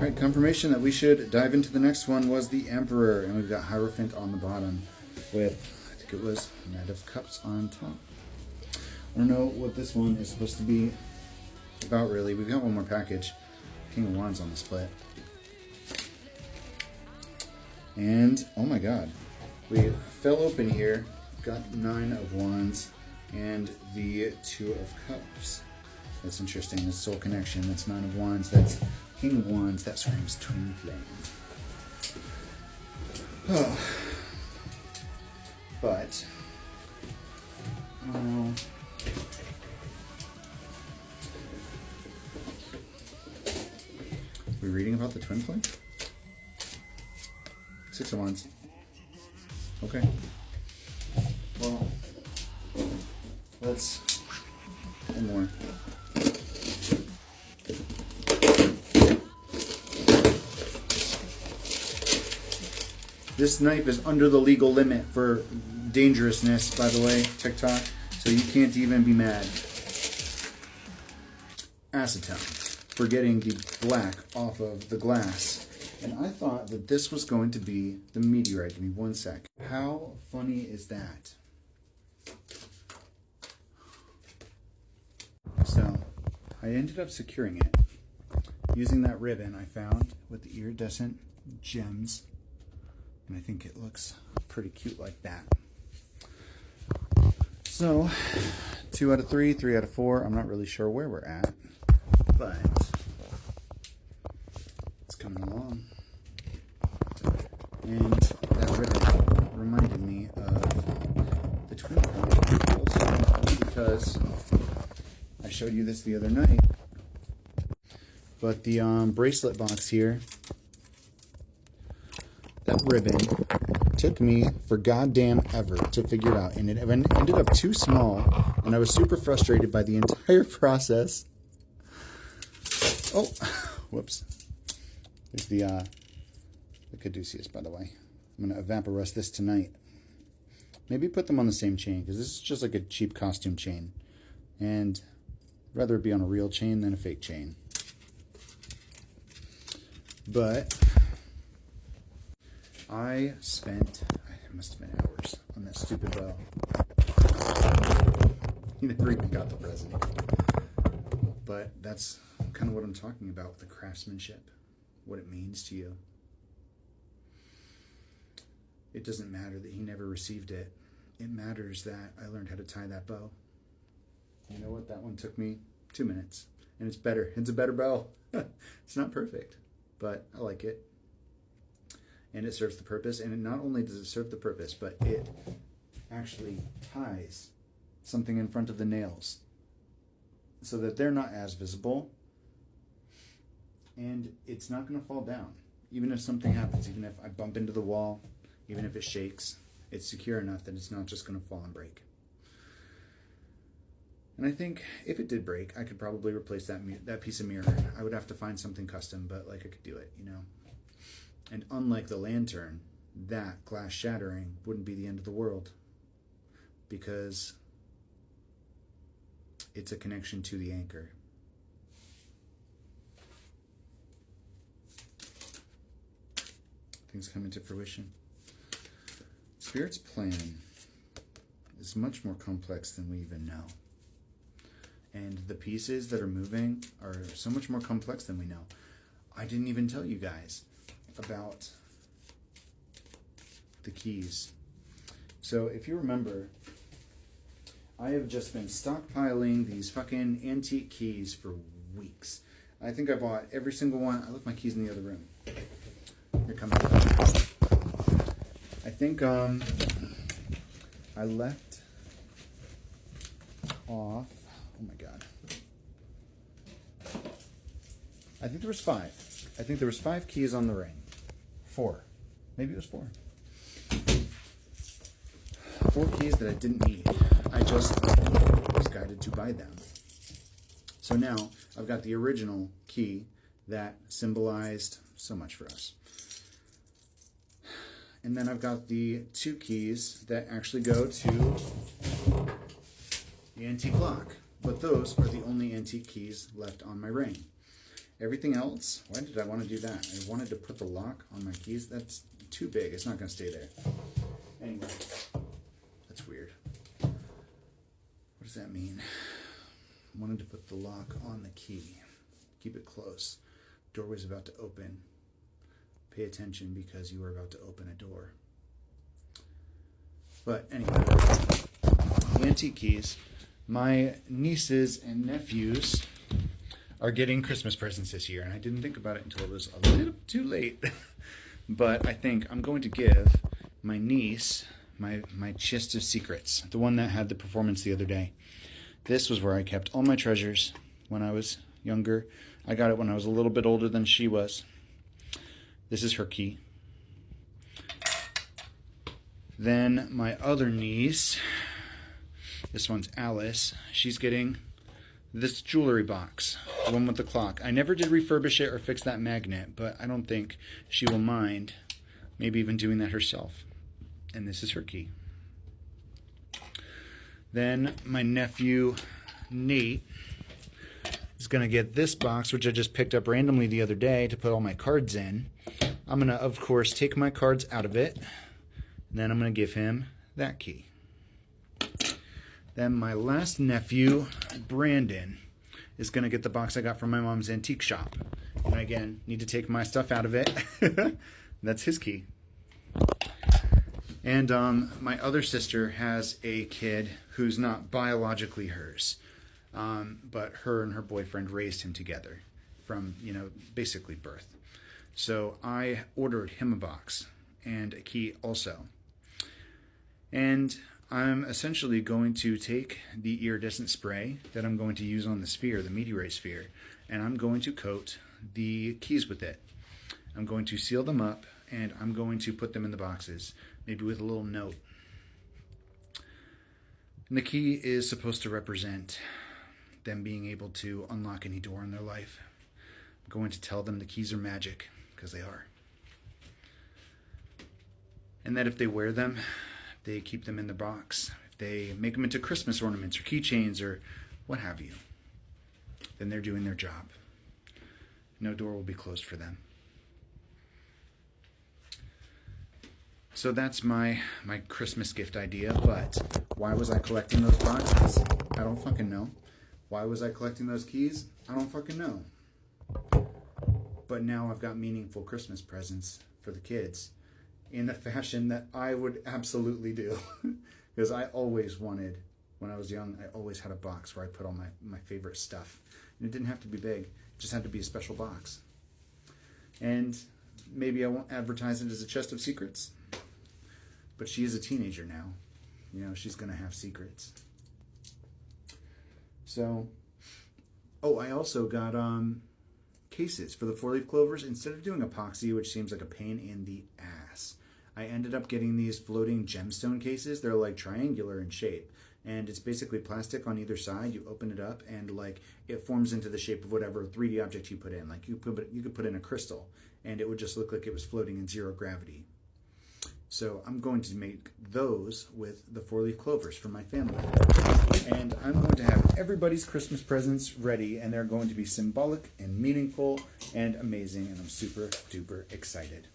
Alright, confirmation that we should dive into the next one was the Emperor, and we've got Hierophant on the bottom with, I think it was Knight of Cups on top. I don't know what this one is supposed to be about really. We've got one more package. King of Wands on the split. And, oh my god, we fell open here, got 9 of Wands, and the 2 of Cups. That's interesting, the Soul Connection, that's 9 of Wands, that's King of Wands, that screams Twin Flame. Oh. But, we reading about the Twin Flame? 6 of Wands. Okay. Well, let's one more. This knife is under the legal limit for dangerousness, by the way, TikTok, so you can't even be mad. Acetone, for getting the black off of the glass. And I thought that this was going to be the meteorite. Give me one sec. How funny is that? So, I ended up securing it using that ribbon I found with the iridescent gems. And I think it looks pretty cute like that. So, 2 out of 3, 3 out of 4. I'm not really sure where we're at, but it's coming along. And that ribbon reminded me of the Twin Flame also, because I showed you this the other night. But the bracelet box here, that ribbon took me for goddamn ever to figure it out, and it ended up too small, and I was super frustrated by the entire process. Oh, whoops. There's the caduceus, by the way. I'm going to evaporust this tonight. Maybe put them on the same chain, because this is just like a cheap costume chain, and I'd rather it be on a real chain than a fake chain. But I spent, it must have been hours, on that stupid bow. You never even got the present. But that's kind of what I'm talking about with the craftsmanship, what it means to you. It doesn't matter that he never received it. It matters that I learned how to tie that bow. You know what? That one took me 2 minutes. And it's better. It's a better bow. It's not perfect, but I like it. And it serves the purpose, and not only does it serve the purpose, but it actually ties something in front of the nails so that they're not as visible, and it's not going to fall down. Even if something happens, even if I bump into the wall, even if it shakes, it's secure enough that it's not just going to fall and break. And I think if it did break, I could probably replace that piece of mirror. I would have to find something custom, but like I could do it, you know. And unlike the lantern, that glass shattering wouldn't be the end of the world, because it's a connection to the anchor. Things come into fruition. Spirit's plan is much more complex than we even know. And the pieces that are moving are so much more complex than we know. I didn't even tell you guys about the keys. So if you remember, I have just been stockpiling these fucking antique keys for weeks. I think I bought every single one. I left my keys in the other room. Here comes the I think I left off, oh my god, I think there was 5. I think there was 5 keys on the ring. 4. Maybe it was 4. 4 keys that I didn't need. I just was guided to buy them. So now I've got the original key that symbolized so much for us. And then I've got the 2 keys that actually go to the antique lock. But those are the only antique keys left on my ring. Everything else, why did I want to do that? I wanted to put the lock on my keys. That's too big. It's not going to stay there. Anyway, that's weird. What does that mean? I wanted to put the lock on the key. Keep it close. Doorway's about to open. Pay attention because you are about to open a door. But anyway, antique keys. My nieces and nephews are getting Christmas presents this year, and I didn't think about it until it was a little too late. But I think I'm going to give my niece my chest of secrets, the one that had the performance the other day. This was where I kept all my treasures when I was younger. I got it when I was a little bit older than she was. This is her key. Then my other niece, this one's Alice, she's getting this jewelry box, the one with the clock. I never did refurbish it or fix that magnet, but I don't think she will mind maybe even doing that herself. And this is her key. Then my nephew Nate is going to get this box, which I just picked up randomly the other day to put all my cards in. I'm going to, of course, take my cards out of it, and then I'm going to give him that key. Then my last nephew, Brandon, is going to get the box I got from my mom's antique shop. And again, need to take my stuff out of it. That's his key. And my other sister has a kid who's not biologically hers, but her and her boyfriend raised him together from, basically birth. So I ordered him a box and a key also. And I'm essentially going to take the iridescent spray that I'm going to use on the sphere, the meteorite sphere, and I'm going to coat the keys with it. I'm going to seal them up, and I'm going to put them in the boxes, maybe with a little note. And the key is supposed to represent them being able to unlock any door in their life. I'm going to tell them the keys are magic, because they are. And that if they wear them, they keep them in the box. If they make them into Christmas ornaments or keychains or what have you, then they're doing their job. No door will be closed for them. So that's my Christmas gift idea, but why was I collecting those boxes? I don't fucking know. Why was I collecting those keys? I don't fucking know. But now I've got meaningful Christmas presents for the kids in a fashion that I would absolutely do. Because I always wanted, when I was young, I always had a box where I put all my favorite stuff. And it didn't have to be big. It just had to be a special box. And maybe I won't advertise it as a chest of secrets. But she is a teenager now. She's going to have secrets. So, I also got cases for the 4-leaf clovers. Instead of doing epoxy, which seems like a pain in the ass, I ended up getting these floating gemstone cases. They're like triangular in shape, and it's basically plastic on either side. You open it up, and it forms into the shape of whatever 3D object you put in. Like you could put in a crystal, and it would just look like it was floating in zero gravity. So I'm going to make those with the 4-leaf clovers for my family. And I'm going to have everybody's Christmas presents ready, and they're going to be symbolic and meaningful and amazing, and I'm super duper excited.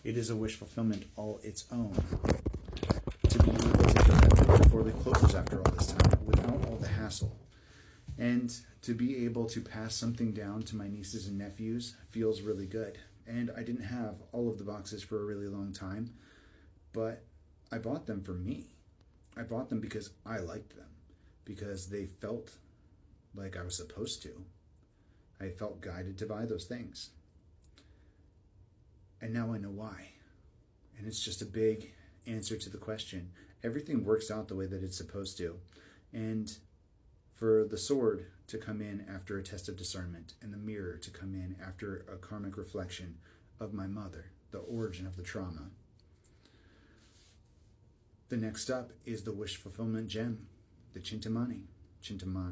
It is a wish fulfillment all its own to be able to get the 4-leaf clovers after all this time without all the hassle. And to be able to pass something down to my nieces and nephews feels really good. And I didn't have all of the boxes for a really long time, but I bought them for me. I bought them because I liked them, because they felt like I was supposed to. I felt guided to buy those things. And now I know why. And it's just a big answer to the question. Everything works out the way that it's supposed to. And for the sword to come in after a test of discernment, and the mirror to come in after a karmic reflection of my mother, the origin of the trauma. The next up is the wish fulfillment gem, the Chintamani. Chintamani.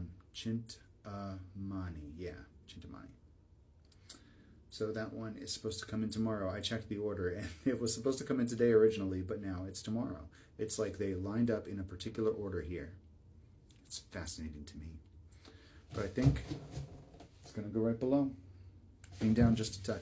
So that one is supposed to come in tomorrow. I checked the order, and it was supposed to come in today originally, but now it's tomorrow. It's like they lined up in a particular order here. It's fascinating to me. But I think It's going to go right below. Lean down just a touch.